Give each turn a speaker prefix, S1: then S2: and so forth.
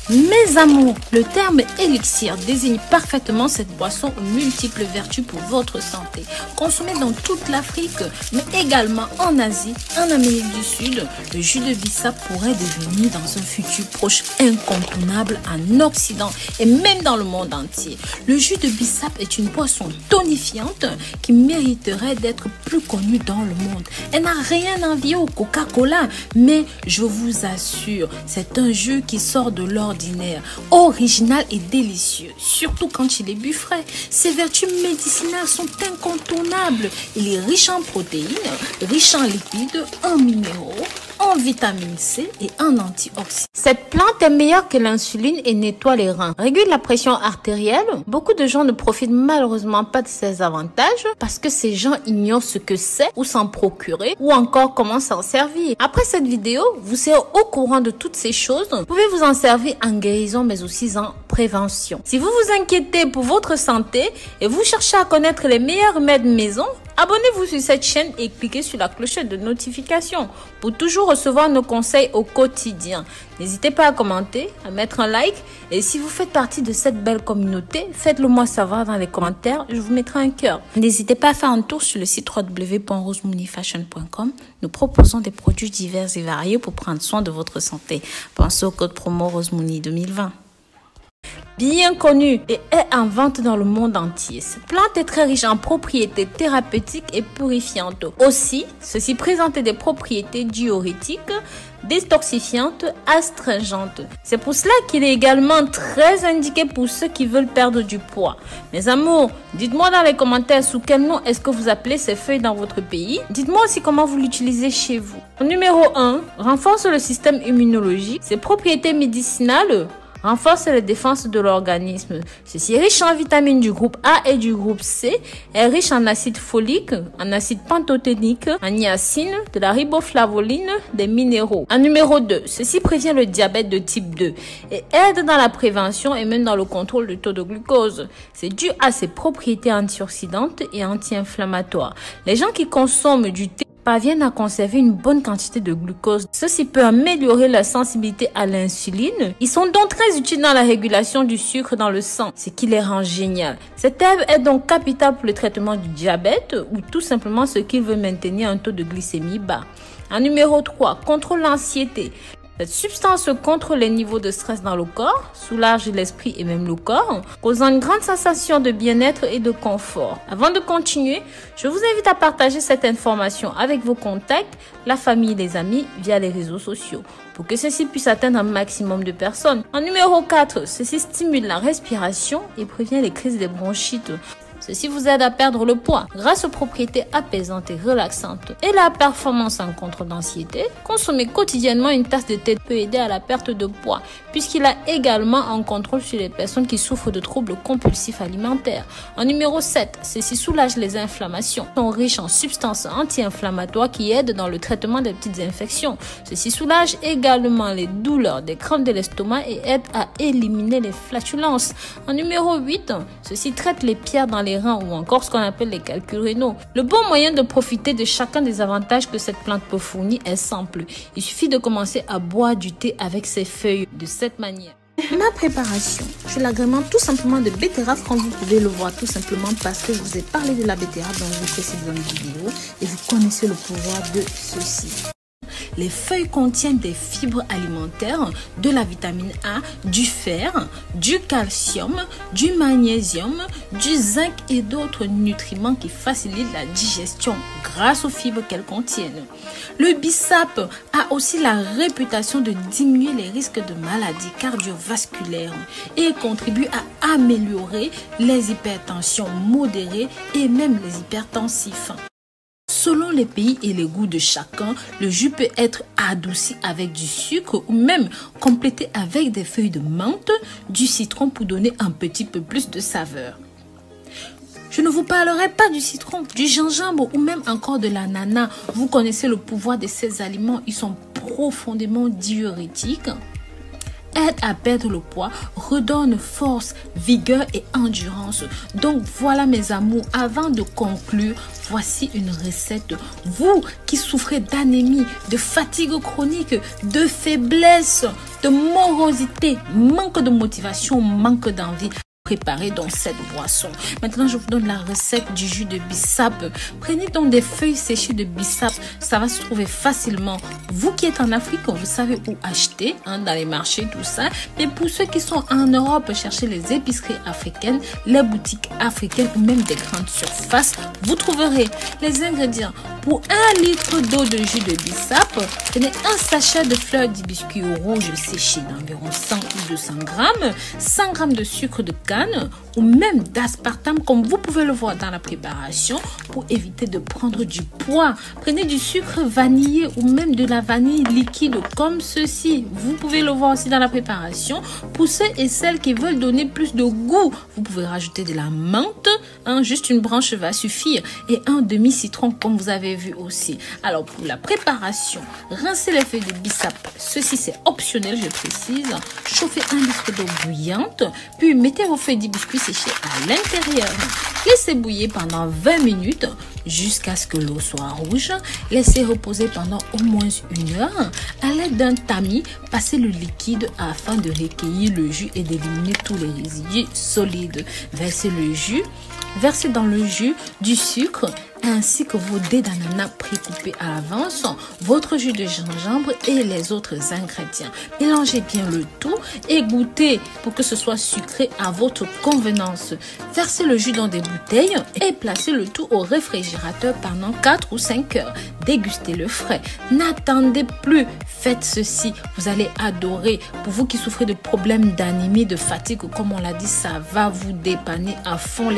S1: Mes amours, le terme élixir désigne parfaitement cette boisson aux multiples vertus pour votre santé. Consommée dans toute l'Afrique, mais également en Asie, en Amérique du Sud, le jus de bissap pourrait devenir dans un futur proche incontournable en Occident et même dans le monde entier. Le jus de bissap est une boisson tonifiante qui mériterait d'être plus connue dans le monde. Elle n'a rien à envier au Coca-Cola, mais je vous assure, c'est un jus qui sort de l'ordinaire, original et délicieux, surtout quand il est bu frais. Ses vertus médicinales sont incontournables. Il est riche en protéines, riche en lipides, en minéraux, en vitamine C et en antioxydants. Cette plante est meilleure que l'insuline et nettoie les reins. Régule la pression artérielle. Beaucoup de gens ne profitent malheureusement pas de ses avantages parce que ces gens ignorent ce que c'est ou s'en procurer ou encore comment s'en servir. Après cette vidéo, vous serez au courant de toutes ces choses. Vous pouvez vous en servir en guérison mais aussi en prévention. Si vous vous inquiétez pour votre santé et vous cherchez à connaître les meilleurs remèdes maison, abonnez-vous sur cette chaîne et cliquez sur la clochette de notification pour toujours recevoir nos conseils au quotidien. N'hésitez pas à commenter, à mettre un like et si vous faites partie de cette belle communauté, faites-le moi savoir dans les commentaires, je vous mettrai un cœur. N'hésitez pas à faire un tour sur le site www.rosemooneyfashion.com. Nous proposons des produits divers et variés pour prendre soin de votre santé. Pensez au code promo RoseMooney 2020. Bien connue et est en vente dans le monde entier. Cette plante est très riche en propriétés thérapeutiques et purifiantes. Aussi, ceci présente des propriétés diurétiques, détoxifiantes, astringentes. C'est pour cela qu'il est également très indiqué pour ceux qui veulent perdre du poids. Mes amours, dites-moi dans les commentaires sous quel nom est-ce que vous appelez ces feuilles dans votre pays. Dites-moi aussi comment vous l'utilisez chez vous. Numéro 1, renforce le système immunologique. Ses propriétés médicinales renforce les défenses de l'organisme. Ceci est riche en vitamines du groupe A et du groupe C, est riche en acide folique, en acide pantothénique, en niacine, de la riboflavoline, des minéraux. En numéro 2, ceci prévient le diabète de type 2 et aide dans la prévention et même dans le contrôle du taux de glucose. C'est dû à ses propriétés antioxydantes et anti-inflammatoires. Les gens qui consomment du thé parviennent à conserver une bonne quantité de glucose. Ceci peut améliorer la sensibilité à l'insuline. Ils sont donc très utiles dans la régulation du sucre dans le sang, ce qui les rend génial. Cette herbe est donc capitale pour le traitement du diabète ou tout simplement ceux qui veulent maintenir un taux de glycémie bas. En numéro 3, contrôle l'anxiété. Cette substance contrôle les niveaux de stress dans le corps, soulage l'esprit et même le corps, causant une grande sensation de bien-être et de confort. Avant de continuer, je vous invite à partager cette information avec vos contacts, la famille et les amis via les réseaux sociaux pour que ceci puisse atteindre un maximum de personnes. En numéro 4, ceci stimule la respiration et prévient les crises des bronchites. Ceci vous aide à perdre le poids grâce aux propriétés apaisantes et relaxantes et la performance en contrôle d'anxiété. Consommer quotidiennement une tasse de thé peut aider à la perte de poids puisqu'il a également un contrôle sur les personnes qui souffrent de troubles compulsifs alimentaires. En numéro 7, ceci soulage les inflammations. Ils sont riches en substances anti-inflammatoires qui aident dans le traitement des petites infections. Ceci soulage également les douleurs des crampes de l'estomac et aide à éliminer les flatulences. En numéro 8, ceci traite les pierres dans les reins ou encore ce qu'on appelle les calculs rénaux. Le bon moyen de profiter de chacun des avantages que cette plante peut fournir est simple. Il suffit de commencer à boire du thé avec ses feuilles de cette manière. Ma préparation, je l'agrémente tout simplement de betterave comme vous pouvez le voir tout simplement parce que je vous ai parlé de la betterave dans une précédente vidéo et vous connaissez le pouvoir de ceci. Les feuilles contiennent des fibres alimentaires, de la vitamine A, du fer, du calcium, du magnésium, du zinc et d'autres nutriments qui facilitent la digestion grâce aux fibres qu'elles contiennent. Le bissap a aussi la réputation de diminuer les risques de maladies cardiovasculaires et contribue à améliorer les hypertensions modérées et même les hypertensifs. Selon les pays et les goûts de chacun, le jus peut être adouci avec du sucre ou même complété avec des feuilles de menthe, du citron pour donner un petit peu plus de saveur. Je ne vous parlerai pas du citron, du gingembre ou même encore de l'ananas. Vous connaissez le pouvoir de ces aliments, ils sont profondément diurétiques. Aide à perdre le poids, redonne force, vigueur et endurance. Donc voilà mes amours, avant de conclure, voici une recette. Vous qui souffrez d'anémie, de fatigue chronique, de faiblesse, de morosité, manque de motivation, manque d'envie. Préparer dans cette boisson. Maintenant, je vous donne la recette du jus de bissap. Prenez donc des feuilles séchées de bissap. Ça va se trouver facilement. Vous qui êtes en Afrique, vous savez où acheter, dans les marchés, tout ça. Mais pour ceux qui sont en Europe, cherchez les épiceries africaines, les boutiques africaines ou même des grandes surfaces. Vous trouverez les ingrédients. Pour 1 litre d'eau de jus de bissap, prenez un sachet de fleurs d'hibiscus rouge séchées d'environ 100 ou 200 grammes, 100 grammes de sucre de canne ou même d'aspartame comme vous pouvez le voir dans la préparation pour éviter de prendre du poids. Prenez du sucre vanillé ou même de la vanille liquide comme ceci. Vous pouvez le voir aussi dans la préparation. Pour ceux et celles qui veulent donner plus de goût, vous pouvez rajouter de la menthe. Juste une branche va suffire et un demi-citron comme vous avez vu aussi. Alors pour la préparation, rincez les feuilles de bissap. Ceci c'est optionnel, je précise. Chauffez 1 litre d'eau bouillante, puis mettez vos feuilles d'hibiscus séchées à l'intérieur. Laissez bouillir pendant 20 minutes jusqu'à ce que l'eau soit rouge. Laissez reposer pendant au moins 1 heure. À l'aide d'un tamis, passez le liquide afin de recueillir le jus et d'éliminer tous les résidus solides. Versez dans le jus du sucre ainsi que vos dés d'ananas précoupés à l'avance, votre jus de gingembre et les autres ingrédients. Mélangez bien le tout et goûtez pour que ce soit sucré à votre convenance. Versez le jus dans des bouteilles et placez le tout au réfrigérateur pendant 4 ou 5 heures. Dégustez le frais. N'attendez plus. Faites ceci. Vous allez adorer. Pour vous qui souffrez de problèmes d'anémie, de fatigue, comme on l'a dit, ça va vous dépanner à fond.